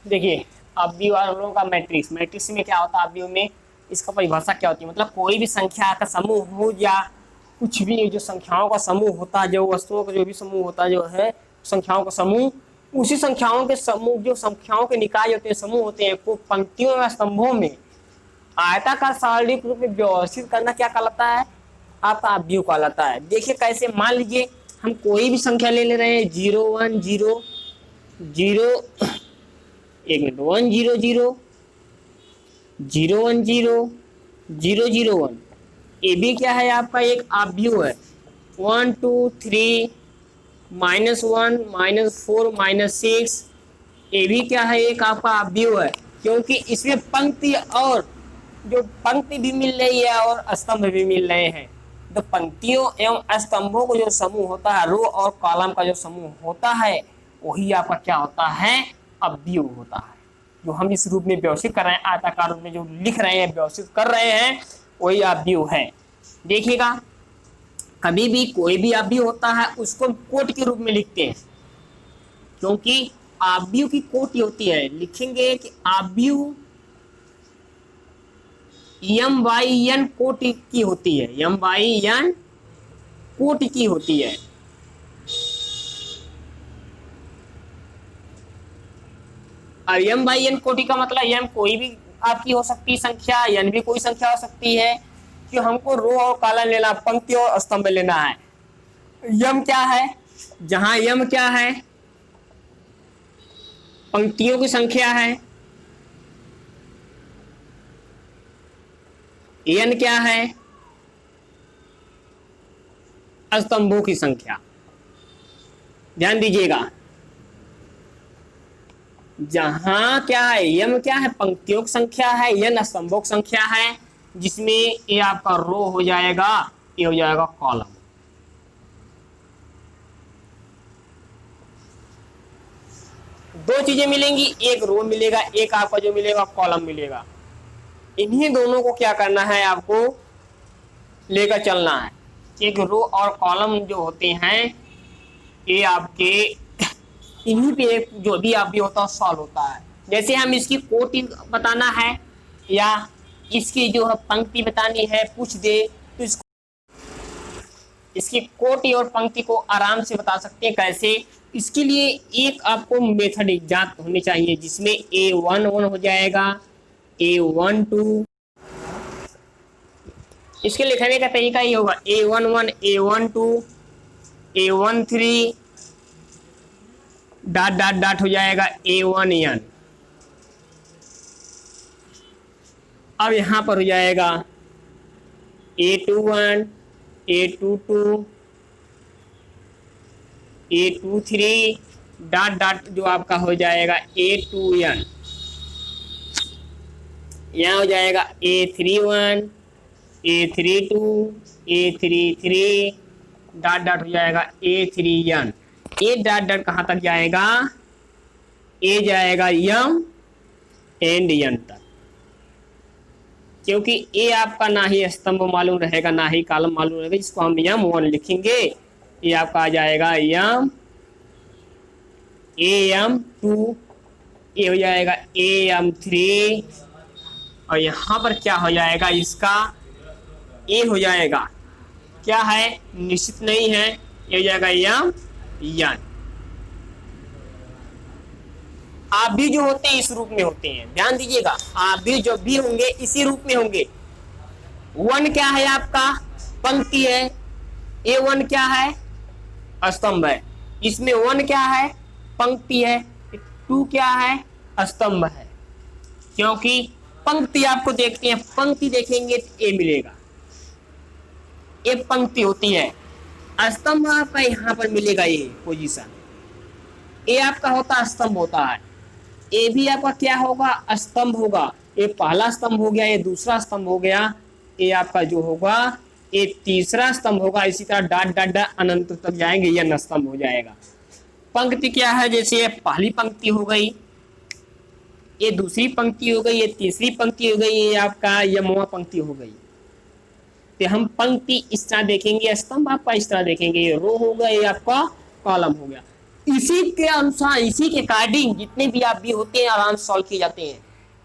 देखिए अवयव वालों का मैट्रिक्स, मैट्रिक्स में क्या होता है अवयव में, इसका परिभाषा क्या होती है, मतलब कोई भी संख्या का समूह हो या कुछ भी जो संख्याओं का समूह होता है, जो वस्तुओं का जो भी समूह होता है जो है संख्याओं का समूह, उसी संख्याओं के समूह जो संख्याओं के निकाय होते हैं समूह होते हैं को पंक्तियों या स्तंभों में आयताकार शारीरिक रूप में व्यवस्थित करना क्या कहलाता है, आपका अवयव कहलाता है। देखिए कैसे, मान लीजिए हम कोई भी संख्या ले रहे हैं 0 1 0 0, एक मिनट, 1 0 0 0 1 0 0 0 1, ये भी क्या है आपका एक अवयव है। 1 2 3 -1 -4 -6, ये भी क्या है एक आपका अवयव है, क्योंकि इसमें पंक्ति और जो पंक्ति भी मिल रही है और स्तंभ भी मिल रहे हैं। तो पंक्तियों एवं स्तंभों को जो समूह होता है, रो और कॉलम का जो समूह होता है, वही आपका क्या होता है, अवयव होता है। जो हम इस रूप में व्यवस्थित कर रहे हैं, आयताकार रूप में जो लिख रहे हैं, व्यवस्थित कर रहे हैं, वही अवयव है। देखिएगा कभी भी कोई भी अवयव होता है उसको कोट के रूप में लिखते हैं, क्योंकि अवयव की कोटि होती है। लिखेंगे कि अवयव m/n कोटि की होती है, m/n कोटि की होती है। और m/n कोटि का मतलब m कोई भी आपकी हो सकती है संख्या, n भी कोई संख्या हो सकती है, कि हमको रो और कॉलम लेना, पंक्ति और स्तंभ लेना है। m क्या है, जहां m क्या है, पंक्तियों की संख्या है, n क्या है, स्तंभों की संख्या। ध्यान दीजिएगा, जहां क्या है, m क्या है, पंक्तियों की संख्या है, n स्तंभों की संख्या है, जिसमें ये आपका रो हो जाएगा, ये हो जाएगा कॉलम। दो चीजें मिलेंगी, एक रो मिलेगा, एक आपका जो मिलेगा कॉलम मिलेगा। इन्हीं दोनों को क्या करना है, आपको लेकर चलना है। एक रो और कॉलम जो होते हैं ये आपके इन्हीं पे जो भी आप भी होता है सॉल्व होता है। जैसे हम इसकी कोटि बताना है या इसकी जो है पंक्ति बतानी है पूछ दे, तो इसकी कोटि और पंक्ति को आराम से बता सकते हैं। कैसे, इसके लिए एक आपको मेथड इजाद होनी चाहिए, जिसमें A1 1 हो जाएगा, A1 2, इसके लिखने का तरीका ये होगा A1 1 A1 2 A1 3 dot dot dot हो जाएगा A1 n। अब यहां पर हो जाएगा A2 1 A2 2 A2 3 dot dot जो आपका हो जाएगा A2 n। यहाँ हो जाएगा A3 1 A3 2 A3 3 dot dot हो जाएगा A3 n। ए डॉट डॉट कहाँ तक जाएगा, ए जाएगा m एंड n तक, क्योंकि ए आपका ना ही स्तंभ मालूम रहेगा ना ही कॉलम मालूम रहेगा, इसको हम m1 लिखेंगे। ये आपका आ जाएगा m am2, ये हो जाएगा am3, और यहाँ पर क्या हो जाएगा, इसका ए हो जाएगा, क्या है निश्चित नहीं है, ये हो जाएगा m n। आप भी जो होते हैं इस रूप में होते हैं, ध्यान दीजिएगा, आप भी जो भी होंगे इसी रूप में होंगे। 1 क्या है आपका, पंक्ति है, A1 क्या है, स्तंभ है, इसमें 1 क्या है, पंक्ति है, 2 क्या है, स्तंभ है। क्योंकि पंक्ति आपको देखते हैं, पंक्ति देखेंगे तो ए मिलेगा, ये पंक्ति होती है। स्तंभ आपका यहाँ पर मिलेगा, ये पोजीशन, ये आपका होता स्तंभ होता है। ये भी आपका क्या होगा, स्तंभ होगा। ये पहला स्तंभ हो गया, ये दूसरा स्तंभ हो गया, ये आपका जो होगा ये तीसरा स्तंभ होगा। इसी तरह डॉट डॉट डॉट अनंत तक जाएंगे, ये न स्तंभ हो जाएगा। पंक्ति क्या है, जैसे पहली पंक्ति हो गई, ये दूसरी पंक्ति हो गई, ये तीसरी पंक्ति हो गई, ये आपका यमवा पंक्ति हो गई। तो हम पंक्ति इस तरह देखेंगे, स्तंभ आपका इस तरह देखेंगे, ये रो हो गया, ये आपका कॉलम हो गया। इसी के अनुसार, इसी के अकॉर्डिंग जितने भी आप भी होते हैं आराम से सॉल्व किए जाते हैं।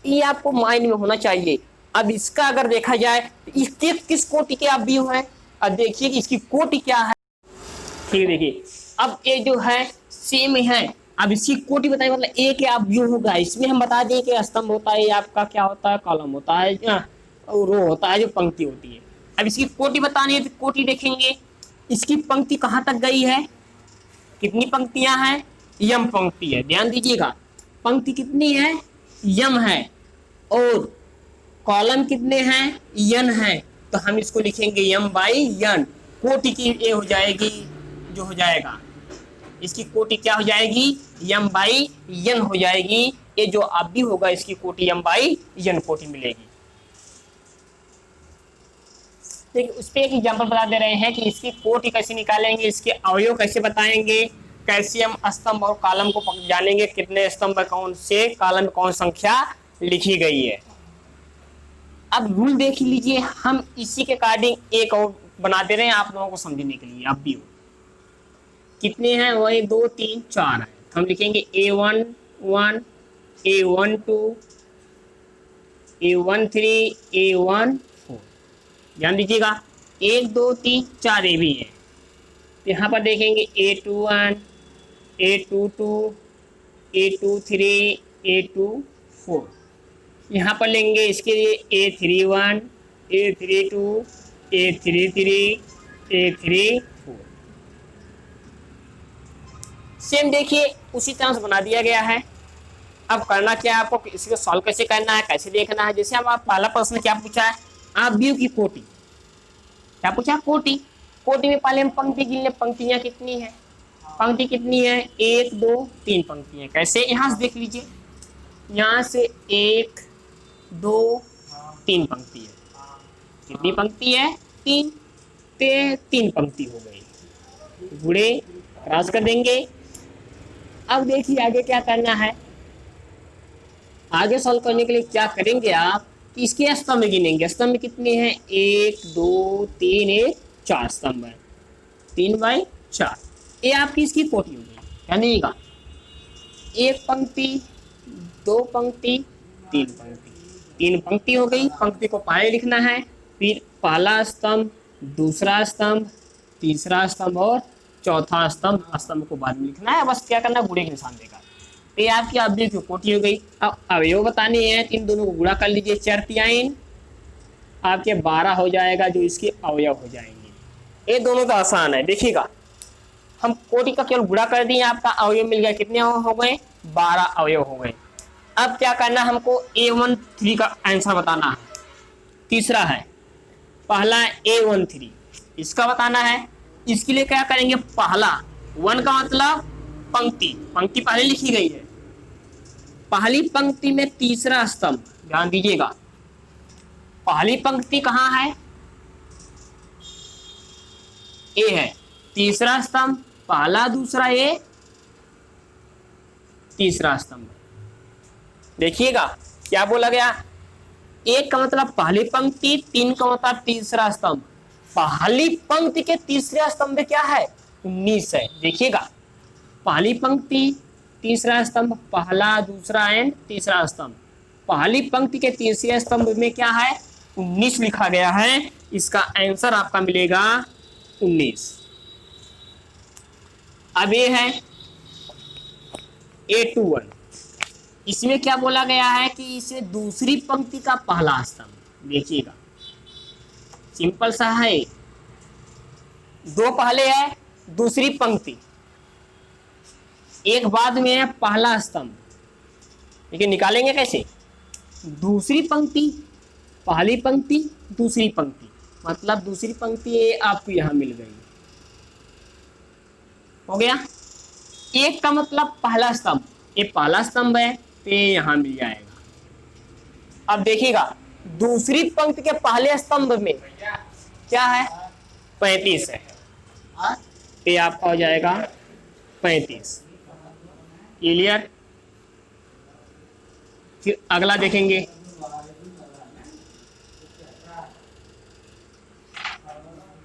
ये आपको माइंड में होना चाहिए। अब इसका अगर देखा जाए तो इसके किस कोटि के आप भी हैं, अब देखिए कि इसकी कोटि क्या है। ठीक है, देखिए अब ये जो है सेम है। अब इसकी कोटि बताइए, मतलब ए के आप व्यू होगा। इसमें हम बता दें कि स्तंभ होता है, आपका क्या होता है, कॉलम होता है, और रो होता है, जो पंक्ति होती है। अब इसकी कोटि बतानी है तो कोटि देखेंगे, इसकी पंक्ति कहाँ तक गई है, कितनी पंक्तियां हैं, यम पंक्ति है। ध्यान दीजिएगा, पंक्ति कितनी है, यम है, और कॉलम कितने हैं, यन है। तो हम इसको लिखेंगे यम बाई यन। कोटि की ये हो जाएगी, जो हो जाएगा इसकी कोटि क्या हो जाएगी, यम बाई यन हो जाएगी। ये जो अब भी होगा इसकी कोटि यम बाई यन कोटि मिलेगी। देखिए उस पर एक एग्जाम्पल बता दे रहे हैं कि इसकी कोटि कैसे निकालेंगे, इसके अवयव कैसे बताएंगे, कैसे हम स्तंभ और कॉलम को जानेंगे, कितने स्तंभ कौन से, कॉलम में कौन संख्या लिखी गई है। अब रूल देख लीजिए, हम इसी के अकॉर्डिंग एक और बना दे रहे हैं आप लोगों को समझने के लिए। अब भी हो कितने हैं, वही 2 3 4 है। हम लिखेंगे A1 1, A1 2, A1 3, A1 4। ध्यान दीजिएगा 1 2 3 4 ए भी है। यहाँ पर देखेंगे A21, A22, A23, A24। यहाँ पर लेंगे इसके लिए A31, A32, A33, A34। Same देखिए उसी तरह से बना दिया गया है। अब करना क्या है आपको, इसको सॉल्व कैसे करना है, कैसे देखना है। जैसे अब आप पहला प्रश्न क्या पूछा है, आप व्यू की कोटि, क्या पूछा, कोटि। कोटि में पहले हम पंक्ति गिन ले, पंक्तियां कितनी है, पंक्ति कितनी है, 1 2 3 पंक्तियां। कैसे, यहाँ से देख लीजिए, यहाँ से 1 2 3 पंक्ति है। कितनी पंक्ति है, 3, 3 पंक्ति हो गई। गुणे क्रॉस कर देंगे। अब देखिए आगे क्या करना है, आगे सॉल्व करने के लिए क्या करेंगे आप कि इसके स्तंभ गिनेंगे। स्तंभ कितने हैं, 1 2 3 1 4 स्तंभ है, 3 बाई 4। ये आपकी इसकी कोटि होगी। क्या नहीं, एक पंक्ति, 2 पंक्ति, 3 पंक्ति, 3 पंक्ति हो गई। पंक्ति को पहले लिखना है, फिर पहला स्तंभ, दूसरा स्तंभ, तीसरा स्तंभ और चौथा स्तंभ। स्तंभ को बाद में लिखना है, बस क्या करना है, गुणे के निशान देगा। तो ये आपकी अवयव की कोटि हो गई। अब अवयव बताने हैं, इन दोनों को गुणा कर लीजिए, 4 3 आपके 12 हो जाएगा, जो इसके अवयव हो जाएंगे। ये दोनों तो आसान है। देखिएगा हम कोटि का केवल गुणा कर दिए, आपका अवयव मिल गया, कितने हो गए, 12 अवयव हो गए। अब क्या करना, हमको A13 का आंसर बताना है। तीसरा है, पहला A13 इसका बताना है। इसके लिए क्या करेंगे, पहला 1 का मतलब पंक्ति, पंक्ति पहले लिखी गई है, पहली पंक्ति में तीसरा स्तंभ। ध्यान दीजिएगा पहली पंक्ति कहाँ है, ए है, तीसरा स्तंभ पहला, दूसरा ए, तीसरा स्तंभ। देखिएगा क्या बोला गया, 1 का मतलब पहली पंक्ति, 3 का मतलब तीसरा स्तंभ। पहली पंक्ति के तीसरे स्तंभ में क्या है, 19 है। देखिएगा पहली पंक्ति, तीसरा स्तंभ, पहला, दूसरा एंड तीसरा स्तंभ। पहली पंक्ति के तीसरे स्तंभ में क्या है, 19 लिखा गया है। इसका आंसर आपका मिलेगा 19। अब ये है A21, इसमें क्या बोला गया है कि इसे दूसरी पंक्ति का पहला स्तंभ। देखिएगा सिंपल सा है, 2 पहले है, दूसरी पंक्ति, एक बाद में है पहला स्तंभ। लेकिन निकालेंगे कैसे, दूसरी पंक्ति, पहली पंक्ति, दूसरी पंक्ति, मतलब दूसरी पंक्ति ये आपको यहां मिल गई, हो गया। 1 का मतलब पहला स्तंभ, ये पहला स्तंभ है तो ये यहां मिल जाएगा। अब देखिएगा दूसरी पंक्ति के पहले स्तंभ में क्या है, 35 है, ये आपका हो जाएगा 35। क्लियर। फिर अगला देखेंगे,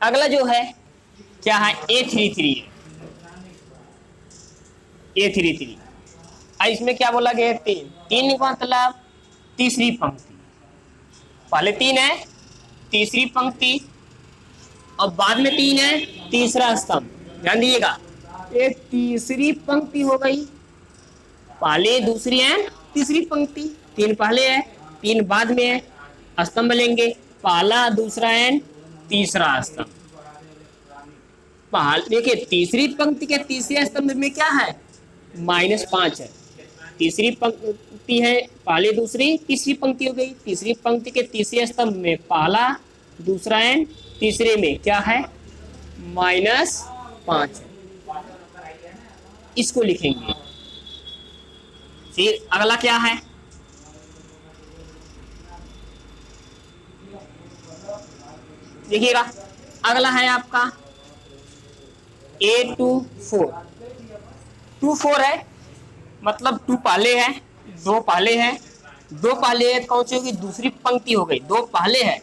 अगला जो है क्या है, A33 है। A33। इसमें क्या बोला गया है? 3। 3 का मतलब तीसरी पंक्ति, पहले 3 है तीसरी पंक्ति और बाद में 3 है तीसरा स्तंभ। ध्यान दीजिएगा, ये तीसरी पंक्ति हो गई, पहले दूसरी है तीसरी पंक्ति, 3 पहले है 3 बाद में है, स्तंभ लेंगे पहला दूसरा एंड तीसरा स्तंभ। देखिए तीसरी पंक्ति के तीसरे स्तंभ में क्या है? -5 है। तीसरी पंक्ति है पहली दूसरी तीसरी पंक्ति हो गई, तीसरी पंक्ति के तीसरे स्तंभ में पहला दूसरा एंड तीसरे में क्या है? -5 है। इसको लिखेंगे। फिर अगला क्या है? देखिएगा, अगला है आपका A24। 24 है मतलब 2 पहले है 2 पहले है, 2 पहले है, कौन सी होगी? दूसरी पंक्ति हो गई। 2 पहले है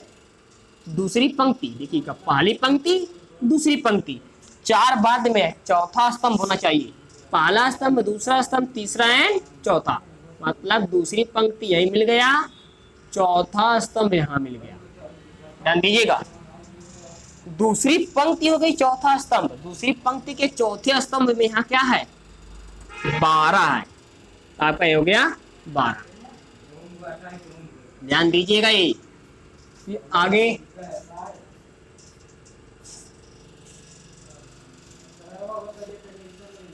दूसरी पंक्ति, देखिएगा पहली पंक्ति दूसरी पंक्ति, 4 बाद में है, चौथा स्तंभ होना चाहिए, पहला स्तंभ दूसरा स्तंभ तीसरा एंड चौथा, मतलब दूसरी पंक्ति यही मिल गया, चौथा स्तंभ यहाँ मिल गया। ध्यान दीजिएगा, दूसरी पंक्ति हो गई चौथा स्तंभ, दूसरी पंक्ति के चौथे स्तंभ में यहाँ क्या है? 12 है, आपका हो गया 12। ध्यान दीजिएगा। ये आगे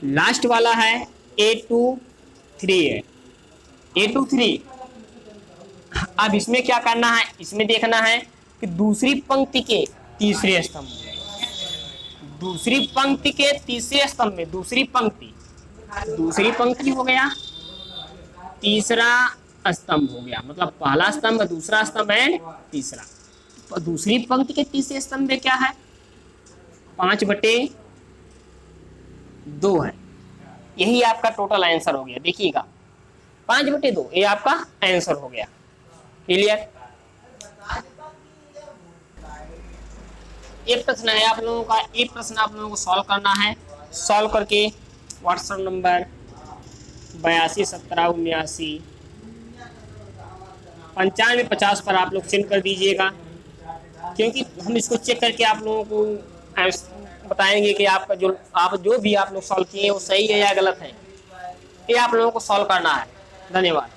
लास्ट वाला है A23 है। A23 अब इसमें क्या करना है? इसमें देखना है कि दूसरी पंक्ति के तीसरे स्तंभ में, दूसरी पंक्ति के तीसरे स्तंभ में, दूसरी पंक्ति हो गया, तीसरा स्तंभ हो गया, मतलब पहला स्तंभ दूसरा स्तंभ एंड तीसरा। तो दूसरी पंक्ति के तीसरे स्तंभ में क्या है? 5/2 है। यही आपका टोटल आंसर हो गया। देखिएगा 5/2 ये आपका आंसर हो गया। क्लियर? एक प्रश्न है आप लोगों का, एक प्रश्न आप लोगों को सॉल्व करना है। सॉल्व करके व्हाट्सएप नंबर 82 17 79 95 50 पर आप लोग सेंड कर दीजिएगा, क्योंकि हम इसको चेक करके आप लोगों को बताएंगे कि आपका जो भी आप लोग सॉल्व किए वो सही है या गलत है। ये आप लोगों को सॉल्व करना है। धन्यवाद।